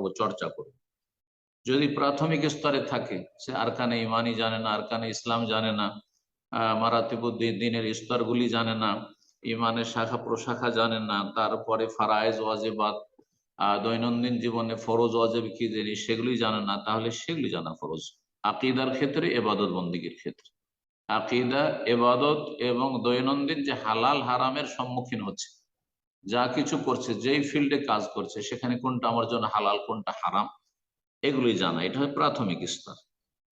পড়বো, চর্চা করবো। যদি প্রাথমিক স্তরে থাকে, সে আরকানে ইমানই জানে না, আরকানে ইসলাম জানে না, মারাতিবুদ্দিন দিনের স্তরগুলি জানে না, ইমানের শাখা প্রশাখা জানে না, তারপরে ফারায়েজ ওয়াজিবাত, দৈনন্দিন জীবনে ফরজ ওয়াজিব কি জিনিস সেগুলি জানে না, তাহলে সেগুলি জানা ফরজ। আকিদার ক্ষেত্রে, এবাদত বন্দিগির ক্ষেত্রে, আকিদা, এবাদত এবং দৈনন্দিন যে হালাল হারামের সম্মুখীন হচ্ছে, যা কিছু করছে, যেই ফিল্ডে কাজ করছে, সেখানে কোনটা আমার জন্য হালাল, কোনটা হারাম, এগুলি জানা। এটা হয় প্রাথমিক স্তর,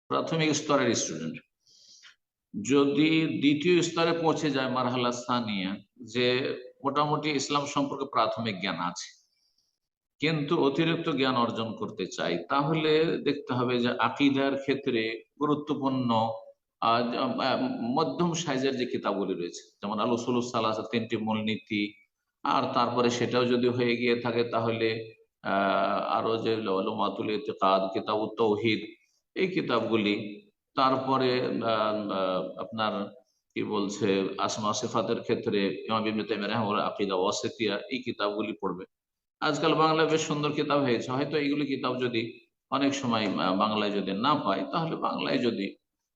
প্রাথমিক স্তরের স্টুডেন্ট। যদি দ্বিতীয় স্তরে পৌঁছে যায়, মারহালা সানিয়া, যে মোটামুটি ইসলাম সম্পর্কে প্রাথমিক জ্ঞান আছে কিন্তু অতিরিক্ত জ্ঞান অর্জন করতে চাই, তাহলে দেখতে হবে যে আকিদার ক্ষেত্রে গুরুত্বপূর্ণ মধ্যম সাইজের যে কিতাবগুলি রয়েছে, যেমন আল উসুলুস সালাসা, 3টি মূলনীতি, আর তারপরে সেটাও যদি হয়ে গিয়ে থাকে তাহলে আরো যে উলুমাতুল ইতিকাদ, কিতাবুত তাওহীদ, এই কিতাবগুলি, তারপরে আপনার কি বলছে আসমা সিফাতের ক্ষেত্রে ইমাম ইবনে তাইমিয়া রাহিমাহুল্লাহ আকিদা ওয়াসিতিয়া, এই কিতাবগুলি পড়বে। আজকাল বাংলায় বেশ সুন্দর কিতাব হয়েছে, হয়তো এইগুলি কিতাব যদি অনেক সময় বাংলায় যদি না পাই, তাহলে বাংলায় যদি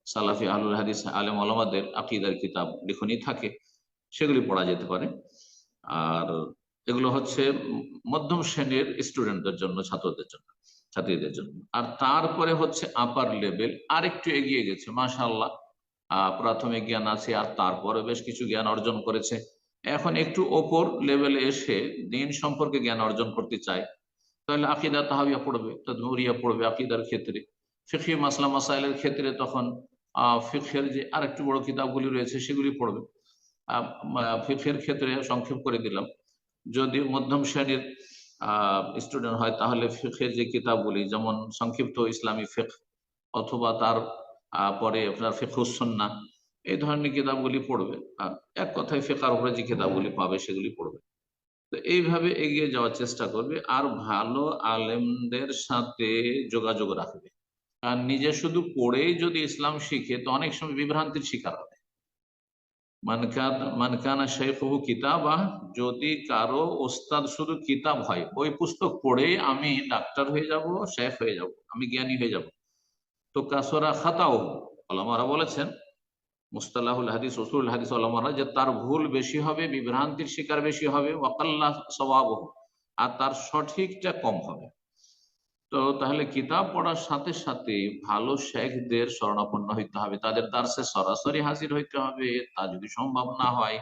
সালাফি আহলুল হাদিস আলেম ওলামাদের আকিদার কিতাব লিখনি থাকে, সেগুলি পড়া যেতে পারে। আর এগুলো হচ্ছে মধ্যম শ্রেণীর স্টুডেন্টদের জন্য, ছাত্রদের জন্য, ছাত্রীদের জন্য। আর তারপরে হচ্ছে আপার লেভেল, আর একটু এগিয়ে গেছে মাশাআল্লাহ, প্রাথমিক জ্ঞান আছে আর তারপরে বেশ কিছু জ্ঞান অর্জন করেছে, এখন একটু ওপর লেভেলে এসে দিন সম্পর্কে জ্ঞান অর্জন করতে চায়, তাহলে আকিদা তাহাবিয়া পড়বে, তাদমুরিয়া পড়বে আকিদার ক্ষেত্রে। ফিকহি মাসলা মাসাইলের ক্ষেত্রে তখন ফিকহের যে আরেকটু বড় কিতাবগুলি রয়েছে সেগুলি পড়বে। ফিকহের ক্ষেত্রে সংক্ষেপ করে দিলাম, যদি মধ্যম শ্রেণীর স্টুডেন্ট হয় তাহলে ফিকহের যে কিতাবগুলি, যেমন সংক্ষিপ্ত ইসলামী ফিকহ, অথবা তার পরে আপনার ফিকহুস সুন্নাহ, এই ধরনের কিতাবগুলি পড়বে। আর এক কথায় ফিকহের উপরে যে কিতাবগুলি পাবে সেগুলি পড়বে। তো এইভাবে এগিয়ে যাওয়ার চেষ্টা করবে, আর ভালো আলেমদের সাথে যোগাযোগ রাখবে। আর নিজে শুধু পড়েই যদি ইসলাম শিখে, তো অনেক সময় বিভ্রান্তির শিকার হবে। মানকানা শেখহু কিতাবা, যদি কারো ওস্তাদ শুধু কিতাব হয়, ওই পুস্তক পড়ে আমি ডাক্তার হয়ে যাব, শেখ হয়ে যাব, আমি জ্ঞানী হয়ে যাব, তো কাসরা খাতাও, ওলামারা বলেছেন, মুস্তালাহুল হাদিস, উসুলুল হাদিস ওলামারা, যে তার ভুল বেশি হবে, বিভ্রান্তির শিকার বেশি হবে, ওয়াকাল্লা সওয়াবহু, আর তার সঠিকটা কম হবে। তো তাহলে কিতাব পড়ার সাথে সাথে ভালো শেখদের শরণাপন্ন হইতে হবে, তাদের দার্সে সরাসরি হাজির হইতে হবে। তা যদি সম্ভব না হয়,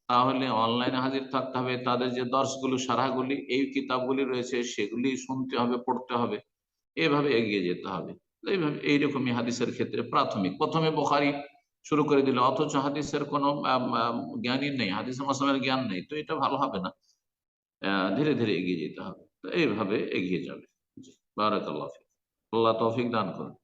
তাহলে অনলাইনে হাজির থাকতে হবে, তাদের যে দর্শগুলো, সারাগুলি, এই কিতাবগুলি রয়েছে সেগুলি শুনতে হবে, পড়তে হবে, এভাবে এগিয়ে যেতে হবে। এইভাবে এইরকমই হাদিসের ক্ষেত্রে প্রাথমিক, প্রথমে বুখারী শুরু করে দিল, অথচ হাদিসের কোনো জ্ঞানই নেই, হাদিসের মাসলার জ্ঞান নেই, তো এটা ভালো হবে না। ধীরে ধীরে এগিয়ে যেতে হবে, তো এইভাবে এগিয়ে যাবে। জি, বারাকাল্লাহ ফিক। আল্লাহ তৌফিক দান করুন।